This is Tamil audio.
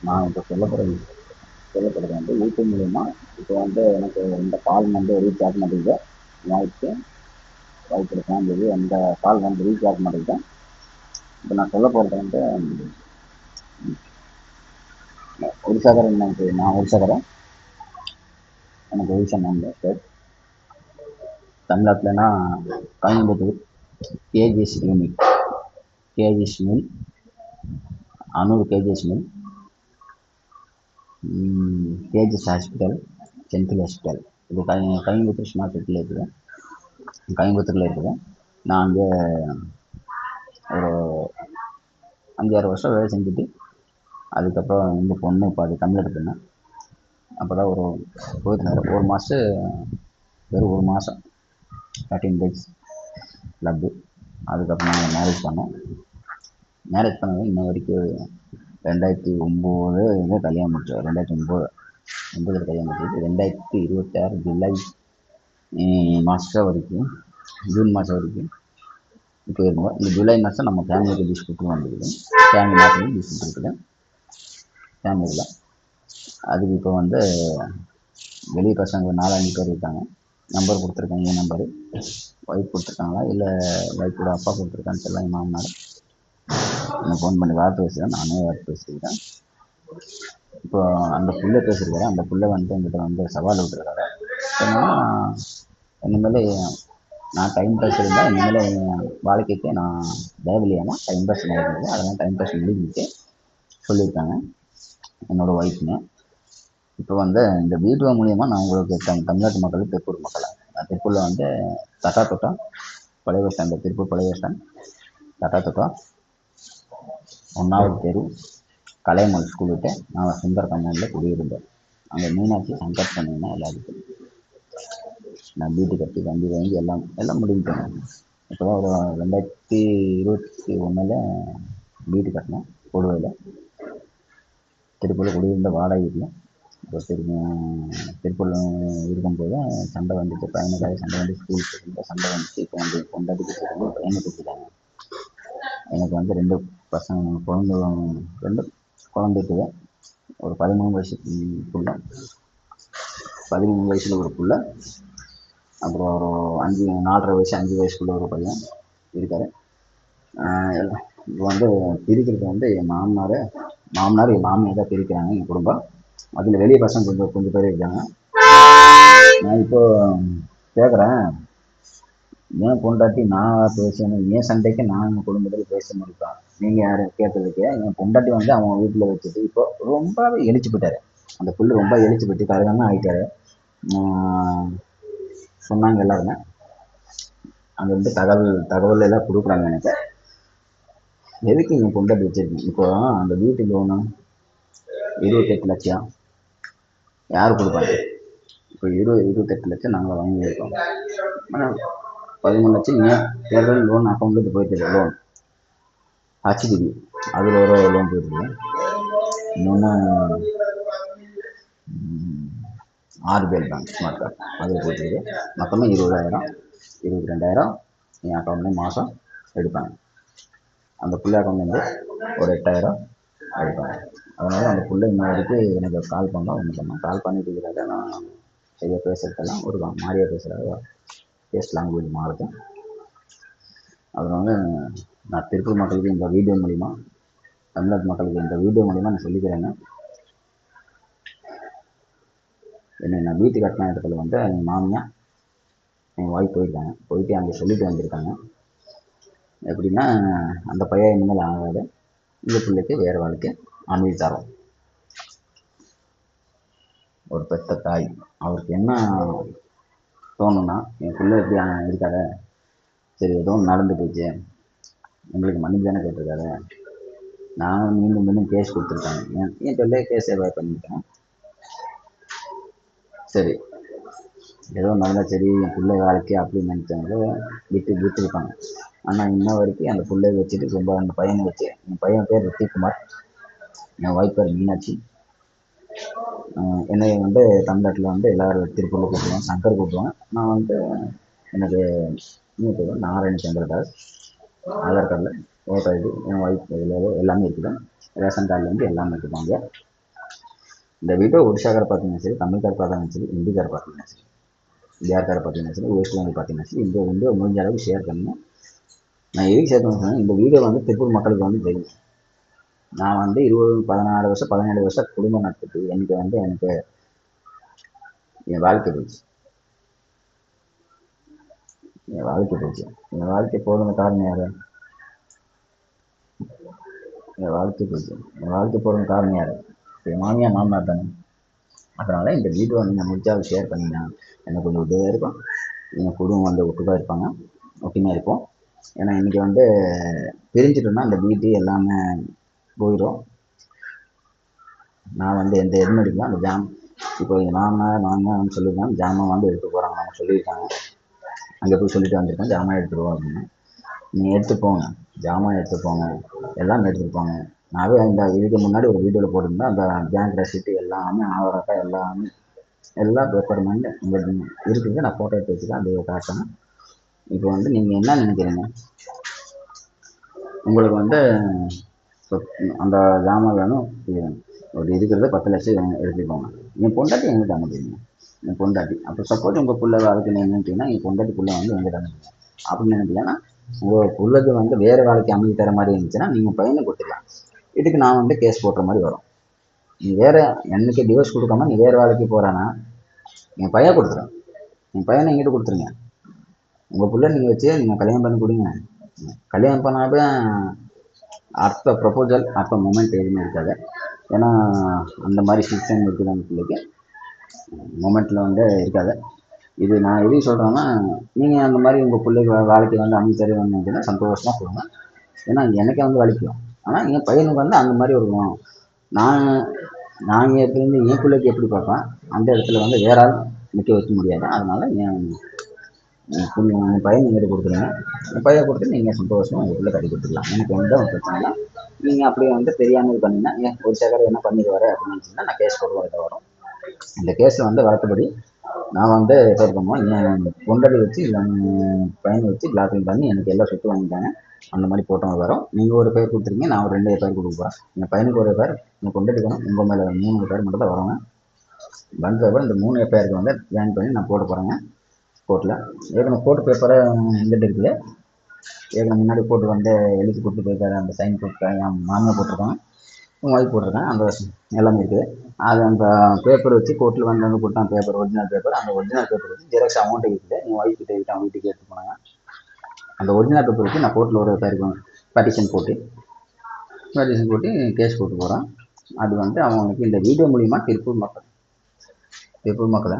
நான் இப்போ சொல்லப்படுறது வந்து யூடியூப் மூலிமா இப்போ வந்து எனக்கு இந்த கால் வந்து ரீச் ஆக மாட்டேங்குது. வாய்ப்பு வாய்ப்பு இருக்கேன் சொல்லி அந்த கால் வந்து ரீச் ஆக மாட்டேங்குது. இப்போ நான் சொல்ல போகிறது வந்து ஒரிசாகரன். நான் ஒரிசாகரன். எனக்கு ஒரிசா மாநில ஸ்டேட். தமிழ்நாட்டில்னா Coimbatore KGS unit, KGS mill, Annur KGS mill, KGS hospital, central hospital. இது கோயம்புத்தூர் ஸ்மார்ட் சிட்டியில் இருக்குது. கோயம்புத்தூரில் இருக்குது. நான் அங்கே ஒரு 5-6 வருஷம் வேலை செஞ்சுட்டு அதுக்கப்புறம் இந்த பொண்ணு இப்போ அது தமிழ் எடுத்துனேன். அப்போ தான் போயிருந்தாரு ஒரு மாதம், வெறும் ஒரு மாதம் 13 days லவ்வு. அதுக்கப்புறம் நாங்கள் மேரேஜ் பண்ணோம். மேரேஜ் பண்ணது இன்ன வரைக்கும் 2009 கல்யாணம் முடிச்சோம். 2009 கல்யாணம் முடிச்சது. 2026 ஜூலை மாதம் வரைக்கும், ஜூன் மாதம் வரைக்கும் இப்போ இருக்கோம். இந்த ஜூலை மாதம் நம்ம ஃபேமிலிக்கு டிஸ்பியூட் வந்துருக்குது. ஃபேமிலி மாதம் டிஸ்பியூட் இருக்குது ஃபேமிலியில். அதுக்கு இப்போ வந்து வெளியே பசங்க 4-5 பேர் இருக்காங்க. நம்பர் கொடுத்துருக்காங்க. என் நம்பரு ஒய்ஃப் கொடுத்துருக்காங்களா இல்லை ஒய்ஃபோட அப்பா கொடுத்துருக்கான்னு தெரியல. என் மாமனார் எனக்கு ஃபோன் பண்ணி வார்த்தை பேசுகிறேன். நானே வார்த்தை பேசியிருக்கேன். இப்போ அந்த புள்ள பேசியிருக்காரு. அந்த புள்ள வந்து எங்கிட்ட வந்து சவால் விட்டுருக்காரு. ஏன்னா இனிமேல் நான் டைம் பாஸ் இருந்தால் இனிமேல் என் வாழ்க்கைக்கு நான் தேவையில்லையானா டைம் பாஸ் நடக்குது. அதெல்லாம் டைம் பாஸ் முடிஞ்சுட்டு சொல்லியிருக்காங்க என்னோடய ஒய்ஃப்னு. இப்போ வந்து இந்த வீடியோ மூலிமா நான் உங்களுக்கு தமிழ்நாட்டு மக்கள், திருப்பூர் மக்களை, திருப்பூரில் வந்து தட்டாத்தொட்டா பழைய பஸ் ஸ்டாண்டு, திருப்பூர் பழைய பஸ் ஸ்டாண்ட், தட்டாத்தொட்டா 1வது தெரு, கலைமல் ஸ்கூல் விட்டு நான் சுந்தர் கம்பெனியில் குடியிருந்தேன். அங்கே மீனாட்சி சங்கர் பண்ணிங்கன்னா எல்லாருக்கும் நான் வீட்டு கட்டி வண்டி வாங்கி எல்லாம் முடிஞ்சிட்டேன். இப்போ தான் ஒரு 2021 வீடு கட்டினேன் கொடுவையில். திருப்பூரில் குடியிருந்த வாடகை வீட்டில். இப்போ திருப்பூரில் இருக்கும்போது சண்டை வந்துட்டு, பையனுக்காக சண்டை வந்து ஸ்கூலுக்கு போயிருந்தேன். சண்டை வந்துச்சு. இப்போ வந்து கொண்டாடிக்கு போயிருந்தோம். பையனை கொடுத்துட்டாங்க. எனக்கு வந்து 2 குழந்தை இருக்குது. ஒரு 13 வயசு புள்ள, 13 வயசில் ஒரு புள்ள, அப்புறம் ஒரு 4.5 வயசு 5 வயசுக்குள்ள ஒரு பையன் இருக்காரு. இப்போ வந்து பிரிக்கிறது வந்து என் மாமனார் என் மாமியார் தான் பிரிக்கிறாங்க என் குடும்பம். அதில் வெளியே பசங்க கொஞ்சம் பேர் இருக்காங்க. நான் இப்போ கேட்குறேன், ஏன் பொண்டாட்டி நான் பேசணும், ஏன் சண்டைக்கு நான் எங்கள் குடும்பத்தில் பேச முடியும்? நீங்கள் யார் கேட்டதுக்கு என் பொண்டாட்டி வந்து அவங்க வீட்டில் வச்சுட்டு இப்போ ரொம்பவே எழுச்சி போயிட்டாரு. அந்த புல் ரொம்ப எழுச்சி போயிட்டு கருகாமல் ஆகிட்டாரு. சொன்னாங்க எல்லாருமே. அங்கே வந்து தகவல் எல்லாம் கொடுக்குறாங்க எனக்கு. எதுக்கு என் பொண்டாட்டி வச்சிருக்கீங்க? இப்போ அந்த வீட்டு லோனு 28 லட்சம் யார் கொடுப்பாங்க? இப்போ 28 லட்சம் நாங்கள் வாங்கியிருக்கோம். ஆனால் 13 லட்சம் ஏன் தேர்தல் லோன் அக்கௌண்ட்டுக்கு போயிட்டு லோன் ஹச்டிபி அதில் ஒரு லோன் போயிருக்கு. இன்னொன்று RBL பேங்க் ஸ்மார்ட் கார்டு அதில் போயிருக்கு. மொத்தமாக 22,000 என் அக்கௌண்ட்லேயும் மாதம் எடுப்பாங்க. அந்த பிள்ளை அக்கௌண்ட்லேருந்து ஒரு 8,000 எடுப்பாங்க. அதனால் அந்த பிள்ளை இன்னும் வரைக்கும் எனக்கு கால் பண்ணோம். ஒன்று பண்ணோம். கால் பண்ணிட்டு இருக்கிறாங்க. நான் சரியாக பேசுகிறதெல்லாம் ஒரு மாதிரியாக பேசுகிறாங்க. பேஸ் லாங்குவேஜ் மாறுது. அதனால நான் திருப்பூர் மக்களுக்கு இந்த வீடியோ மூலிமா, தமிழ்நாட்டு மக்களுக்கு இந்த வீடியோ மூலிமா நான் சொல்லிக்கிறேங்க. நான் வீட்டு கட்டின இடத்துல வந்து என் மாமியார் என் ஒய்ஃப் போயிட்டு அங்கே சொல்லிட்டு வந்திருக்காங்க. எப்படின்னா, அந்த பையன் இனிமேல் ஆகாது, இந்த பிள்ளைக்கு வேறு வாழ்க்கை அமைதி தரோம். ஒரு பெத்த தாய் அவருக்கு என்ன தோணுன்னா, என் பிள்ளை எப்படி இருக்காத, சரி ஏதோ நடந்து போச்சு, எங்களுக்கு மன்னிப்பு தானே கேட்டிருக்காரு. நான் மீண்டும் கேஸ் கொடுத்துருக்காங்க. என் பிள்ளைய கேஸ் எவாய் பண்ணிட்டேன். சரி ஏதோ நடந்தா சரி, என் பிள்ளை வாழ்க்கை அப்படின்னு நினச்சவங்க விட்டுருப்பாங்க. ஆனால் இன்ன வரைக்கும் அந்த பிள்ளைய வச்சுட்டு ரொம்ப அந்த பையனை வச்சு, என் பையன் பேர் ரித்திக்குமார், என் ஒய்ஃப் பேர் மீனாட்சி. என்னை வந்து தமிழ்நாட்டில் வந்து எல்லோரும் திருப்பூரில் கூப்பிடுவாங்க, சங்கர் கூப்பிடுவாங்க. நான் வந்து எனக்கு நாராயண சந்திரதாஸ், ஆதார் கார்டில் ஓட்டர் ஐடி, என் ஒய்ஃப் இதில் எல்லாமே இருக்குது. ரேஷன் கார்டுலேருந்து எல்லாமே இருக்குவாங்க. இந்த வீடியோ ஒடிஷாக்கார பார்த்தீங்கன்னா சரி, தமிழ்கார பார்த்தீங்கன்னா சரி, ஹிந்திக்கார பார்த்தீங்கன்னா சரி, பிகார்கார பார்த்தீங்கன்னா சரி, வெஸ்ட் பெங்கால் பார்த்தீங்கன்னா சரி, இந்த வீடியோ முடிஞ்ச அளவுக்கு ஷேர் பண்ணுங்கள். நான் எதுக்கு ஷேர் பண்ணுறேன், இந்த வீடியோ வந்து திருப்பூர் மக்களுக்கு வந்து தெரியும். நான் வந்து 16 வருஷம் 17 வருஷம் குடும்பம் நடத்திட்டு எனக்கு என் வாழ்க்கை போச்சு. என் வாழ்க்கை போதுன காரணம் யாரு? என் வாழ்க்கை போதுன காரணம் யாரு? என் மாமனார் தானே. அதனால இந்த வீடியோ நீங்கள் முடிச்சாலும் ஷேர் பண்ணிங்கன்னா எனக்கு கொஞ்சம் உதவியாக இருக்கும். என் குடும்பம் வந்து ஒட்டுக்காக இருப்பாங்க, ஒற்றுமையாக இருப்போம். ஏன்னா இன்றைக்கி வந்து பிரிஞ்சிட்டோம்னா அந்த வீட்டு எல்லாமே போயிடும். நான் வந்து எந்த எதுவும் எடுக்கலாம். அந்த இப்போ எங்கள் மாமனார்னு சொல்லியிருக்காங்க, ஜாமான் வந்து எடுத்து போகிறாங்க, அவங்க சொல்லியிருக்காங்க. அங்கே போய் சொல்லிட்டு வந்திருக்கேன், ஜாமான் எடுத்துருவோம் அப்படின்னு. நீங்கள் எடுத்து போங்க, ஜாமான் எடுத்து போங்க, எல்லாம் எடுத்துகிட்டு போங்க. நானே இந்த இதுக்கு முன்னாடி ஒரு வீடியோவில் போட்டிருந்தேன். அந்த பேங்க் ரெசிப்ட் எல்லாமே, ஆதார் கார்டு எல்லாமே, எல்லா பேப்பர் மாதிரி உங்களுக்கு இருக்குது. நான் ஃபோட்டோ எடுத்து வச்சுக்கேன், அதை காட்டுறேன். இப்போ வந்து நீங்கள் என்ன நினைக்கிறீங்க? உங்களுக்கு வந்து அந்த ஜாமான் வேணும், இது வேணும். ஒரு இருக்கிறத 10 லட்சம் எடுத்துக்கோங்க. என் பொண்டாட்டி எங்கிட்ட அனுப்புறீங்க, என் பொண்டாட்டி. அப்போ சப்போஸ் உங்கள் பிள்ளை வாழ்க்கை நினைக்கிட்டீங்கன்னா என் பொண்டாட்டி பிள்ளை வந்து எங்கிட்ட அனுப்புங்க. அப்படின்னு நினைக்கலன்னா உங்கள் பிள்ளைக்கு வந்து வேறு வேலைக்கு அமைதி தர மாதிரி இருந்துச்சுன்னா நீங்கள் பையனை கொடுத்துக்கலாம். இதுக்கு நான் வந்து கேஸ் போடுற மாதிரி வரும். நீ வேறு எனக்கு டிவோர்ஸ் கொடுக்காம நீ வேறு வேலைக்கு போகிறான்னா என் பையன் கொடுத்துருவேன். என் பையனை எங்கிட்ட கொடுத்துருங்க. உங்கள் பிள்ளை நீங்கள் வச்சு நீங்கள் கல்யாணம் பண்ணி கொடுங்க. கல்யாணம் பண்ணாவே அடுத்த ப்ரப்போசல் அடுத்த மூமெண்ட் எதுவுமே இருக்காது. ஏன்னா அந்த மாதிரி சிஸ்டம் இருக்குது அந்த பிள்ளைக்கு. மூமெண்ட்டில் வந்து இருக்காது. இது நான் எதுவும் சொல்கிறேன்னா, நீங்கள் அந்த மாதிரி உங்கள் பிள்ளைக்கு வாழ்க்கை வந்து அமைச்சர் வந்துச்சுன்னா சந்தோஷமாக கொடுங்க. ஏன்னா எனக்கே வந்து வலிக்கும். ஆனால் என் பையனுக்கு வந்து அந்த மாதிரி ஒரு நான் நாங்கள் எப்படிருந்து என் பிள்ளைக்கு எப்படி பார்ப்பேன், அந்த இடத்துல வந்து வேற ஆள் நிற்க வைக்க முடியாது. அதனால் என் பையன் எங்கிட்ட கொடுத்துருங்க. என் பையன் கொடுத்து நீங்கள் சந்தோஷமாக உங்கள் பிள்ளை கட்டி கொடுத்துக்கலாம். எனக்கு எந்த ஒரு பிரச்சனை இல்லை. நீங்கள் அப்படியே வந்து தெரியாமல் இது பண்ணிங்கன்னா ஒரு சேகர் என்ன பண்ணிடுவார் அப்படின்னு நினச்சிங்கன்னா நான் கேஸ் போடுவோம். வரும். இந்த கேஸில் வந்து வழக்கப்படி நான் வந்து ரெஃபர் பண்ணுவேன். என் பொண்டாட்டி வச்சு பையனை வச்சு பிளாக்மெயில் பண்ணி எனக்கு எல்லா சொத்து வாங்கிட்டாங்க. அந்த மாதிரி போட்டவங்க வரும். நீங்கள் ஒரு பேர் கொடுத்துருங்க, நான் ஒரு 2 பேர் கொடுக்க போகிறேன். என் பையனுக்கு ஒரு பேர், என் பொண்டாட்டிக்கு வரும். உங்கள் மேலே 3 பேர் மட்டும் தான் வரவங்க. வந்தப்போ இந்த 3 பேருக்கு வந்து ஜாயின் பண்ணி நான் போட போகிறேங்க கோர்ட்டில். ஏற்கனவே கோர்ட்டு பேப்பரை எங்கிட்ட இருக்குது. ஏற்கனவே முன்னாடி போட்டு வந்து எழுதி கொடுத்து போயிருக்காரு. அந்த சைன் போட்டுருக்காங்க, என் மாமியார் போட்டிருக்காங்க, உங்கள் ஒய்ஃப் போட்டிருக்காங்க. அந்த எல்லாமே இருக்குது. அது அந்த பேப்பர் வச்சு கோர்ட்டில் வந்து கொடுத்தாங்க. Paper original paper. அந்த ஒரிஜினல் பேப்பர் வச்சு ஜெராக்ஸ் அமௌண்ட் இருக்குது. என் ஒய்ஃப் கிட்ட அவங்க வீட்டுக்கு எடுத்து போனாங்க. அந்த ஒரிஜினல் பேப்பர் வச்சு நான் கோர்ட்டில் ஒரு பெட்டிஷன் போட்டு கேஸ் போட்டு போகிறேன். அது வந்து அவங்களுக்கு இந்த வீடியோ மூலிமா திருப்பூர் மக்களை